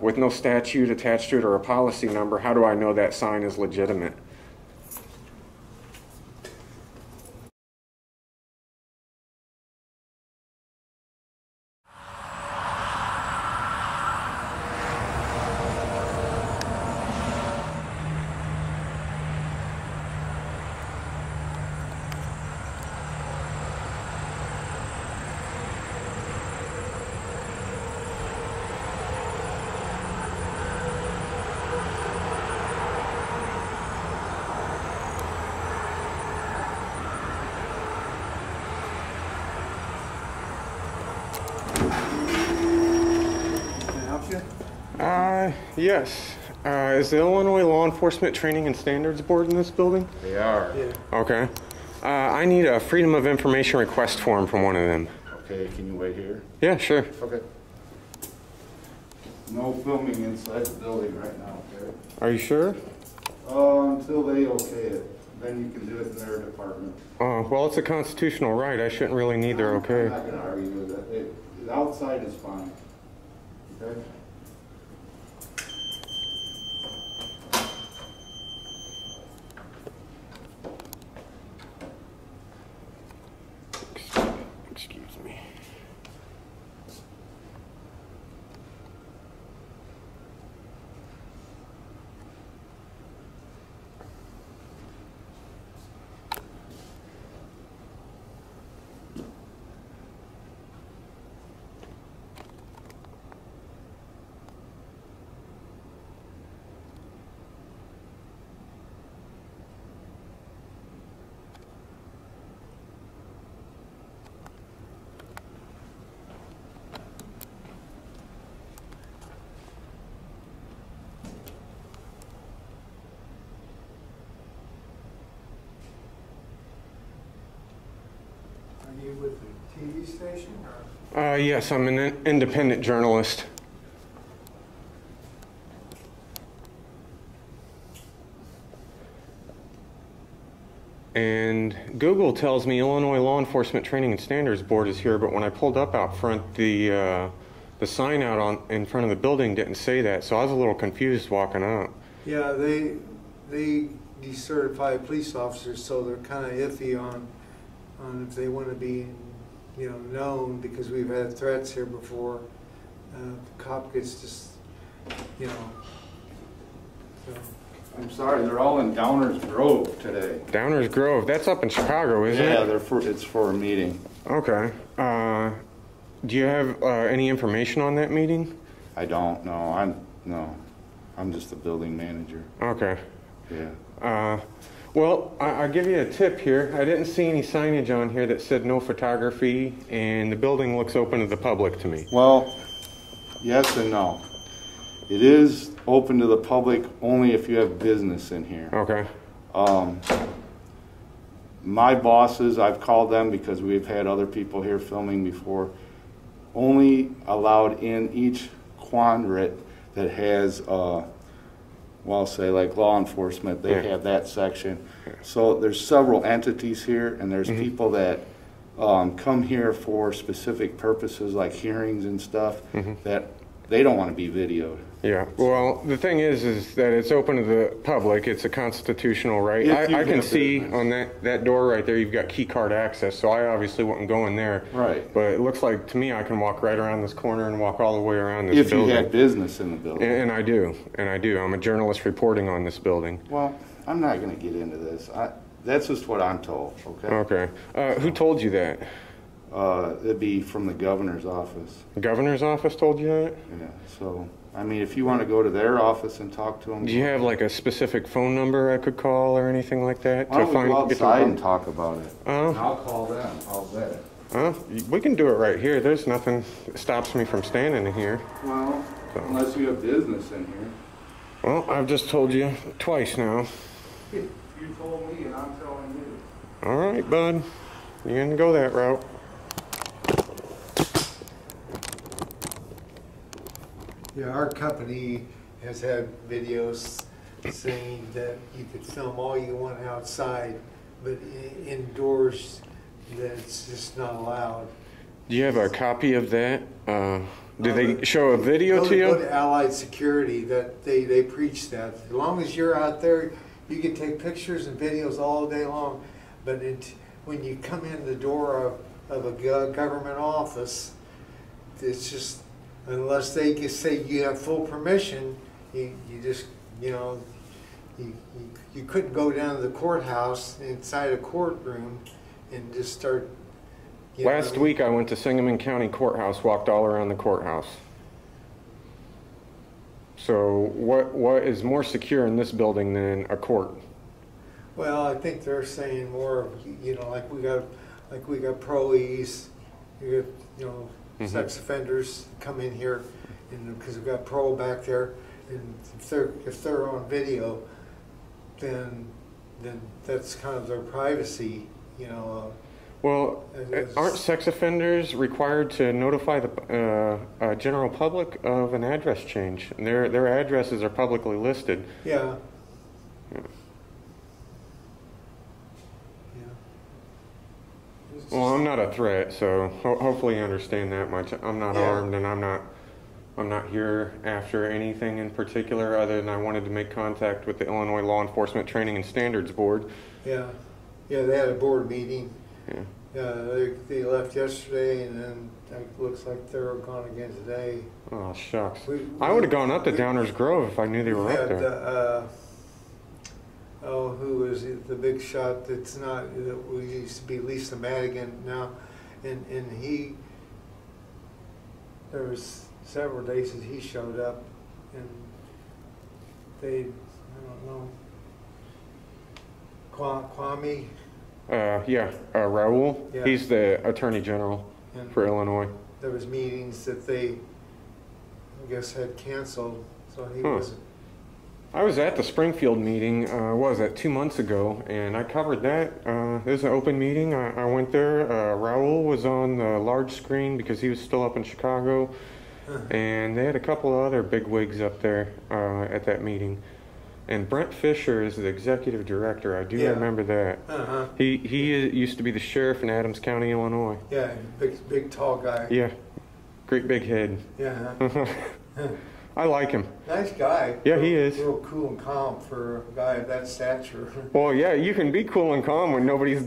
with no statute attached to it or a policy number, how do I know that sign is legitimate? Yes. Is the Illinois Law Enforcement Training and Standards Board in this building? They are. Yeah. Okay. I need a Freedom of Information request form from one of them. Okay, can you wait here? Yeah, sure. Okay. No filming inside the building right now, okay? Are you sure? Until they okay it. Then you can do it in their department. Well, it's a constitutional right. I shouldn't really need their okay. I'm not going to argue with that. The outside is fine. Okay? Excuse me. Are you with the TV station? Or? Yes, I'm an independent journalist. And Google tells me Illinois Law Enforcement Training and Standards Board is here, but when I pulled up out front, the sign out in front of the building didn't say that, so I was a little confused walking out. Yeah, they decertify police officers, so they're kind of iffy on if they want to be, known, because we've had threats here before. The cop gets just, So. I'm sorry, they're all in Downers Grove today. Downers Grove, that's up in Chicago, isn't it? Yeah, it's for a meeting. Okay. Do you have any information on that meeting? I don't know. I'm just the building manager. Okay. Yeah. Well, I'll give you a tip here. I didn't see any signage on here that said no photography, and the building looks open to the public to me. Well, yes and no. It is open to the public only if you have business in here. Okay. My bosses, I've called them because we've had other people here filming before, only allowed in each quadrant that has well, say like law enforcement, they have that section. So there's several entities here, and there's people that come here for specific purposes like hearings and stuff that they don't want to be videoed. Yeah, well, the thing is that it's open to the public. It's a constitutional right. I can see on that door right there, you've got key card access, so I obviously wouldn't go in there. Right. But it looks like to me I can walk right around this corner and walk all the way around this building. If you had business in the building. And I do. I'm a journalist reporting on this building. Well, I'm not going to get into this. That's just what I'm told, okay? Okay. Who told you that? It'd be from the governor's office. The governor's office told you that? Yeah, so, I mean, if you want to go to their office and talk to them. Do you have like a specific phone number I could call or anything like that? Why don't we go outside and talk about it? I'll call them. How's that? We can do it right here. There's nothing that stops me from standing in here. Well, unless you have business in here. Well, I've just told you twice now. You told me and I'm telling you. All right, bud. You're gonna go that route. Yeah, our company has had videos saying that you could film all you want outside, but indoors, that's just not allowed. Do you have a copy of that Did they show a video to Go you? to Allied Security, that they preach that. As long as you're out there, you can take pictures and videos all day long. But when you come in the door of a government office, it's just, unless they can say you have full permission, you just, you know, you couldn't go down to the courthouse inside a courtroom and just start. Last week I went to Sangamon County Courthouse, walked all around the courthouse. So what is more secure in this building than a court? Well, I think they're saying more of, you know, like we got pro-e's, you got, you know, sex offenders come in here, and because we've got pro back there, and if they're on video, then that's kind of their privacy, you know. Well, aren't sex offenders required to notify the general public of an address change? And their addresses are publicly listed. Yeah. Well, I'm not a threat, so hopefully you understand that much. I'm not armed, and I'm not here after anything in particular, other than I wanted to make contact with the Illinois Law Enforcement Training and Standards Board. Yeah, they had a board meeting. Yeah. They left yesterday, and then it looks like they're gone again today. Oh, shucks. I would have gone up to Downers Grove if I knew they were up there. Who is the big shot that's not, that used to be Lisa Madigan now, and there was several days that he showed up, and I don't know, Kwame. Raul. Yeah. He's the Attorney General for Illinois. There was meetings that they, I guess, had canceled, so he wasn't. I was at the Springfield meeting, what was that, 2 months ago, and I covered that. It was an open meeting. I went there. Raul was on the large screen because he was still up in Chicago, and they had a couple of other bigwigs up there at that meeting. And Brent Fisher is the executive director. I do remember that. He used to be the sheriff in Adams County, Illinois. Yeah, big tall guy. Yeah, great big head. Yeah. I like him. Nice guy. Yeah, he is. Real cool and calm for a guy of that stature. Well, yeah, you can be cool and calm when nobody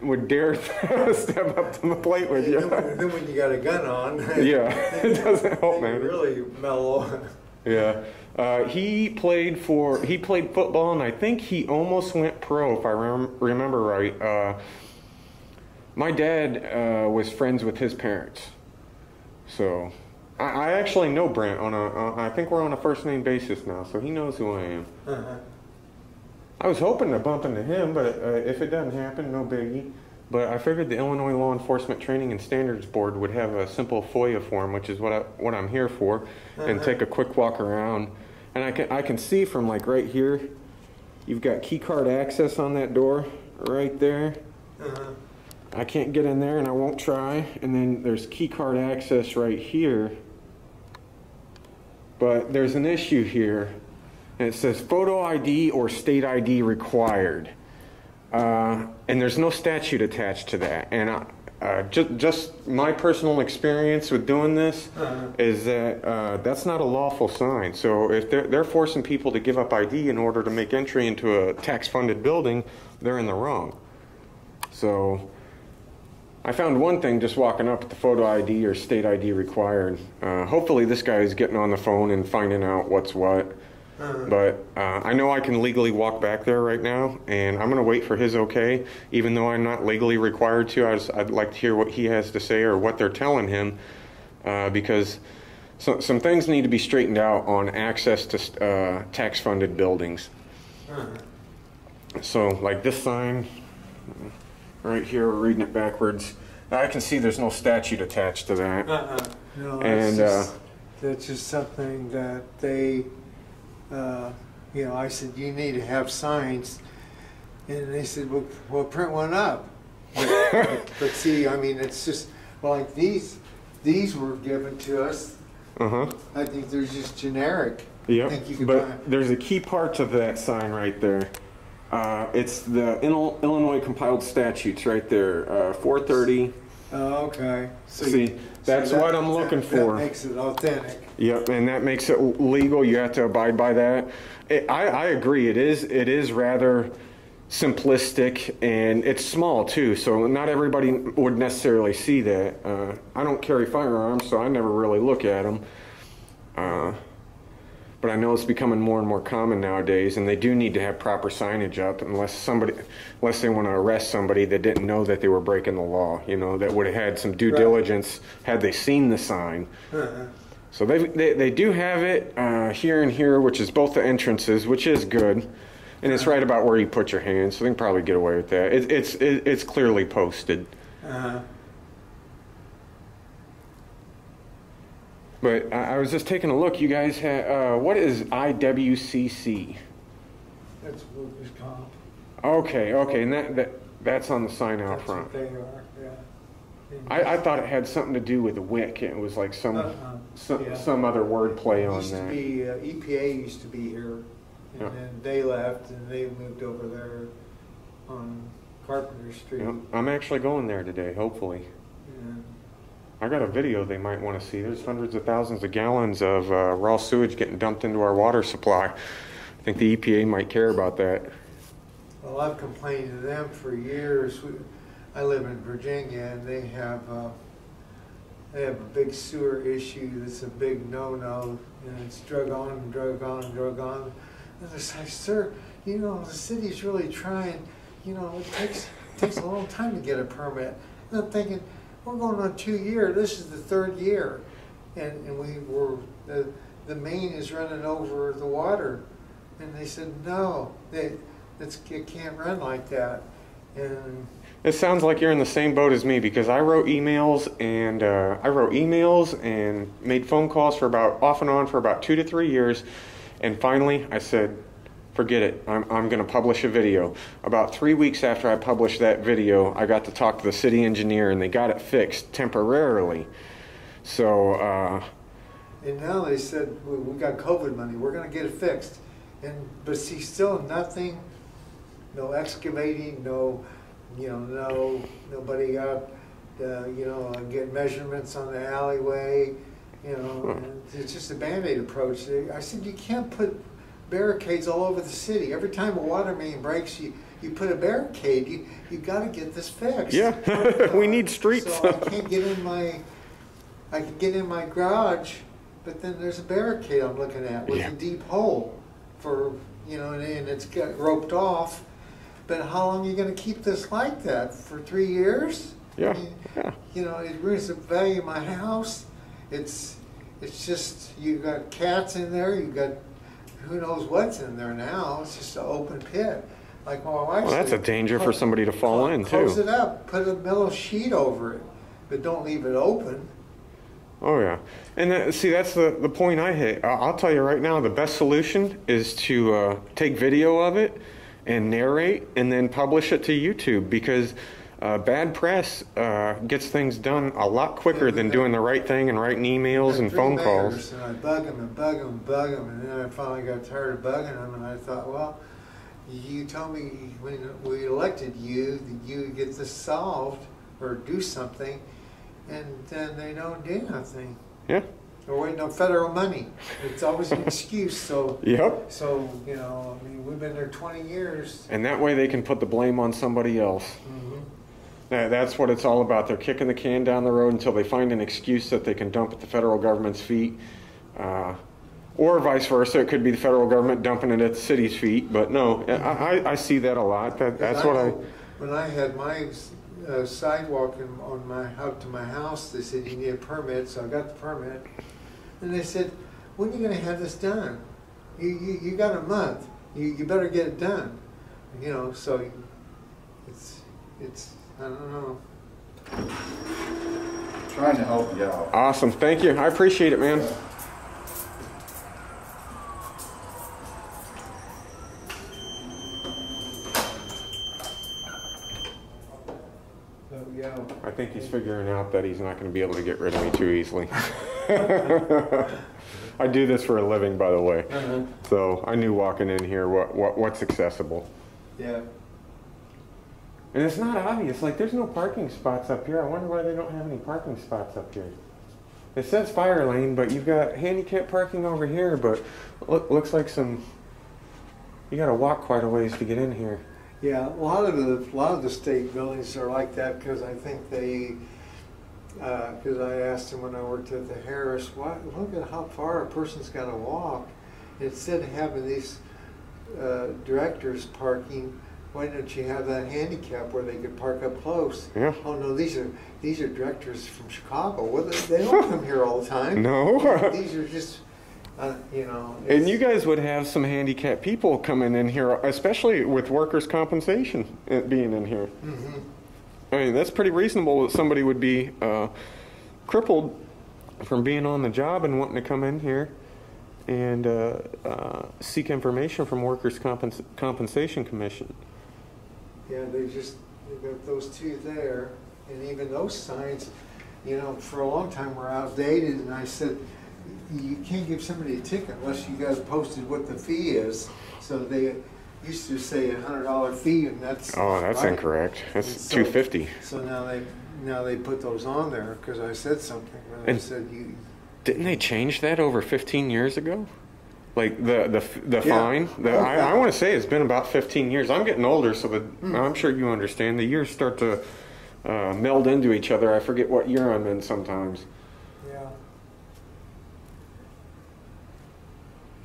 would dare step up to the plate with you. Then when you got a gun on, yeah, it doesn't help, man. Really mellow. Yeah, he played football, and I think he almost went pro, if I remember right. My dad was friends with his parents, so. I actually know Brent I think we're on a first name basis now, so he knows who I am. I was hoping to bump into him, but if it doesn't happen, no biggie. But I figured the Illinois Law Enforcement Training and Standards Board would have a simple FOIA form, which is what I'm here for, and take a quick walk around. And I can see from like right here, you've got key card access on that door right there. I can't get in there, and I won't try. And then there's key card access right here. But there's an issue here, and it says photo ID or state ID required. And there's no statute attached to that. And just my personal experience with doing this is that that's not a lawful sign. So if they're forcing people to give up ID in order to make entry into a tax-funded building, they're in the wrong. So I found one thing just walking up with the photo ID or state ID required. Hopefully this guy is getting on the phone and finding out what's what. But I know I can legally walk back there right now, and I'm going to wait for his okay, even though I'm not legally required to. I'd like to hear what he has to say or what they're telling him, because some things need to be straightened out on access to tax-funded buildings. So like this sign right here, we're reading it backwards. I can see there's no statute attached to that. No, and that's just something that they, you know, I said, you need to have signs. And they said, well print one up. But see, I mean, it's just, like these were given to us. I think they're just generic. Yep, but there's a key part to that sign right there. It's the Illinois compiled statutes right there, 430. Oh, okay. So see, That's So what I'm looking for. That makes it authentic. Yep, and that makes it legal. You have to abide by that. I agree. It is rather simplistic, and it's small too, so not everybody would necessarily see that. I don't carry firearms, so I never really look at them. But I know it's becoming more and more common nowadays, and they do need to have proper signage up unless they want to arrest somebody that didn't know that they were breaking the law, you know, that would have had some due diligence had they seen the sign. So they do have it here and here, which is both the entrances, which is good. And it's right about where you put your hands, so they can probably get away with that. It's clearly posted. But I was just taking a look. You guys have, what is IWCC? That's workers' comp. Okay, and that's on the sign out front. That's what they are, yeah. I thought it had something to do with the WIC. It was like some other word play on that. EPA used to be here, and then they left, and they moved over there on Carpenter Street. Yep. I'm actually going there today, hopefully. Yeah. I got a video they might want to see. There's hundreds of thousands of gallons of raw sewage getting dumped into our water supply. I think the EPA might care about that. Well, I've complained to them for years. I live in Virginia, and they have a big sewer issue that's a big no-no, and it's drug on and drug on and drug on. And it's like, sir, you know, the city's really trying. You know, it takes a long time to get a permit. And I'm thinking, we're going on 2 years. This is the 3rd year, and the main is running over the water, and they said no, it can't run like that. And it sounds like you're in the same boat as me, because I wrote emails and made phone calls for off and on for about 2 to 3 years, and finally I said, forget it. I'm going to publish a video. About 3 weeks after I published that video, I got to talk to the city engineer, and they got it fixed temporarily. So, and now they said, we got COVID money. We're going to get it fixed. But see, still nothing. No excavating. No, nobody out. Get measurements on the alleyway. And it's just a Band-Aid approach. I said, you can't put barricades all over the city. Every time a water main breaks, you put a barricade. You got to get this fixed. Yeah, we need streets. So I can't get in my garage, but then there's a barricade I'm looking at with a deep hole for and it's got roped off. But how long are you going to keep this like that? For 3 years? Yeah. It ruins the value of my house. It's just, you got cats in there. You got who knows what's in there now. It's just an open pit. Like my wife said, that's a danger for somebody to fall in, too. Close it up. Put a metal sheet over it. But don't leave it open. Oh, yeah. And that's the point I hit. I'll tell you right now, the best solution is to take video of it and narrate and then publish it to YouTube, because bad press gets things done a lot quicker than doing the right thing and writing emails and phone calls. And I bug them and bug them and bug them, and then I finally got tired of bugging them, and I thought, well, you told me when we elected you that you would get this solved or do something, and then they don't do nothing. Yeah. Or waiting on federal money. It's always an excuse. So. Yep. So we've been there 20 years. And that way they can put the blame on somebody else. Mm-hmm. That's what it's all about. They're kicking the can down the road until they find an excuse that they can dump at the federal government's feet. Or vice versa. It could be the federal government dumping it at the city's feet. But no, I see that a lot. That's what I... When I had my sidewalk out to my house, they said you need a permit, so I got the permit. And they said, when are you going to have this done? You got a month. You better get it done. So it's I don't know. Trying to help you out. Awesome. Thank you. I appreciate it, man. I think he's figuring out that he's not going to be able to get rid of me too easily. I do this for a living, by the way. So I knew walking in here what's accessible. Yeah. And it's not obvious. Like, there's no parking spots up here. I wonder why they don't have any parking spots up here. It says fire lane, but you've got handicap parking over here, but looks like you gotta walk quite a ways to get in here. Yeah, a lot of the state buildings are like that because I think they, because I asked them when I worked at the Harris, look at how far a person's got to walk. Instead of having these directors parking, why don't you have that handicap where they could park up close? Yeah. Oh no, these are directors from Chicago. Well, they don't come here all the time. No. These are just, you know. And you guys would have some handicapped people coming in here, especially with workers' compensation being in here. Mm-hmm. I mean, that's pretty reasonable that somebody would be crippled from being on the job and wanting to come in here and seek information from Workers' Compensation Commission. Yeah, they got those two there, and even those signs, you know, for a long time were outdated, and I said, you can't give somebody a ticket unless you guys posted what the fee is. So they used to say $100 fee, and that's that's right. Incorrect. That's so, $250. So now they put those on there because I said something. And I said didn't they change that over 15 years ago? Like the fine? I want to say it's been about 15 years. I'm getting older, so I'm sure you understand. The years start to meld into each other. I forget what year I'm in sometimes. Yeah.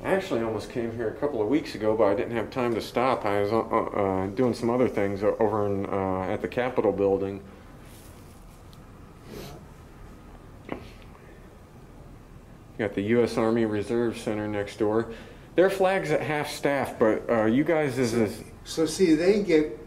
I actually almost came here a couple of weeks ago, but I didn't have time to stop. I was doing some other things over at the Capitol building. Got the U.S. Army Reserve Center next door. Their flag's at half staff, but you guys So see, they get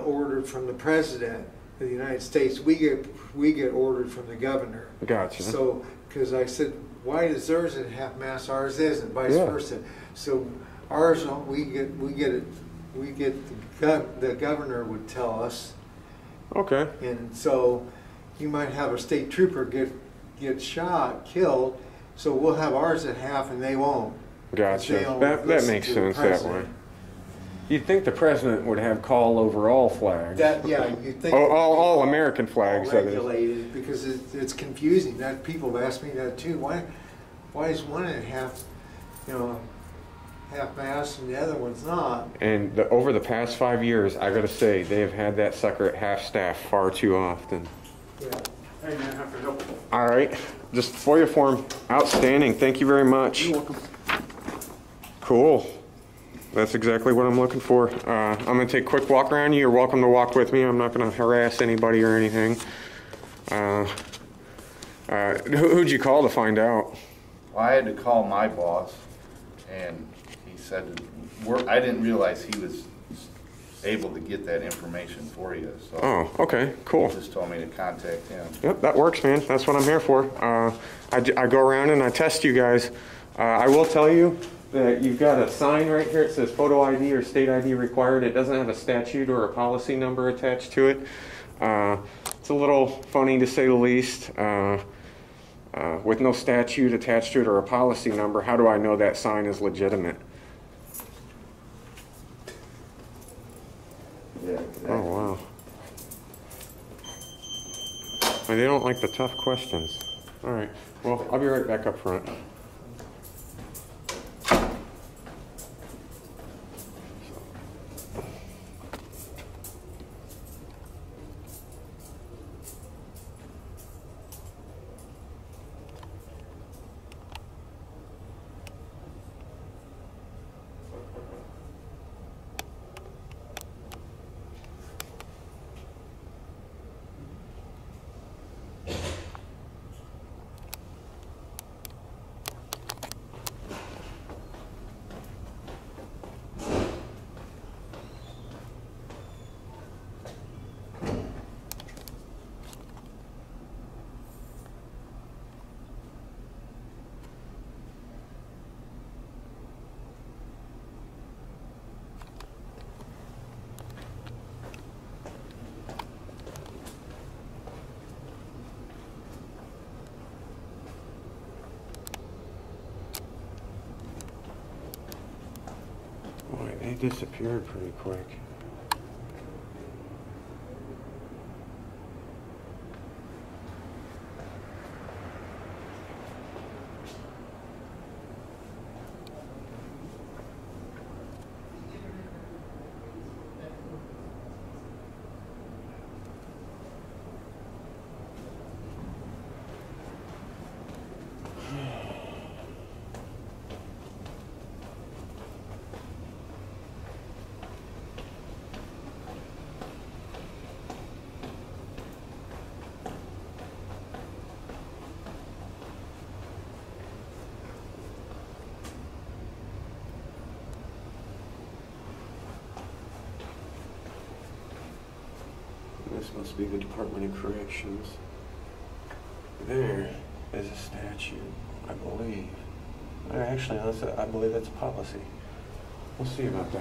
ordered from the president of the United States. We get ordered from the governor. Gotcha. So because I said, why is theirs at half mast, ours isn't, vice versa. So ours, we get the governor would tell us. Okay. And so you might have a state trooper get killed, so we'll have ours at half and they won't. Gotcha. That makes sense that way. You'd think the president would have call over all flags. You'd think all American flags. All regulated, because it's confusing. That people have asked me that too. Why is one and a half, half mast and the other one's not? And over the past 5 years, I got to say, they have had that sucker at half staff far too often. Yeah. Hey man, have to help. All right, just FOIA form, outstanding. Thank you very much. You're welcome. Cool. That's exactly what I'm looking for. I'm going to take a quick walk around you. You're welcome to walk with me. I'm not going to harass anybody or anything. Who'd you call to find out? Well, I had to call my boss, and he said, I didn't realize he was able to get that information for you. So oh, okay, cool. He just told me to contact him. Yep, that works, man. That's what I'm here for. I go around and I test you guys. I will tell you that you've got a sign right here. It says photo ID or state ID required. It doesn't have a statute or a policy number attached to it. It's a little funny to say the least. With no statute attached to it or a policy number, how do I know that sign is legitimate? Yeah, exactly. Oh, wow. They don't like the tough questions. All right. Well, I'll be right back up front. Boy, they disappeared pretty quick. This must be the Department of Corrections. There is a statute, I believe. Actually, I believe that's a policy. We'll see about that.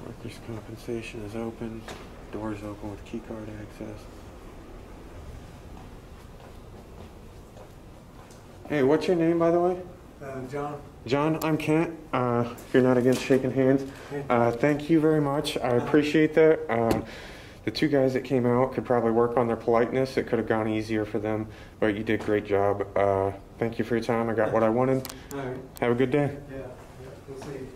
Workers' compensation is open. Doors open with key card access. Hey, what's your name, by the way? John. John, I'm Kent. If you're not against shaking hands, thank you very much. I appreciate that. The two guys that came out could probably work on their politeness. It could have gone easier for them, but you did a great job. Thank you for your time. I got what I wanted. All right. Have a good day. Yeah, we'll see.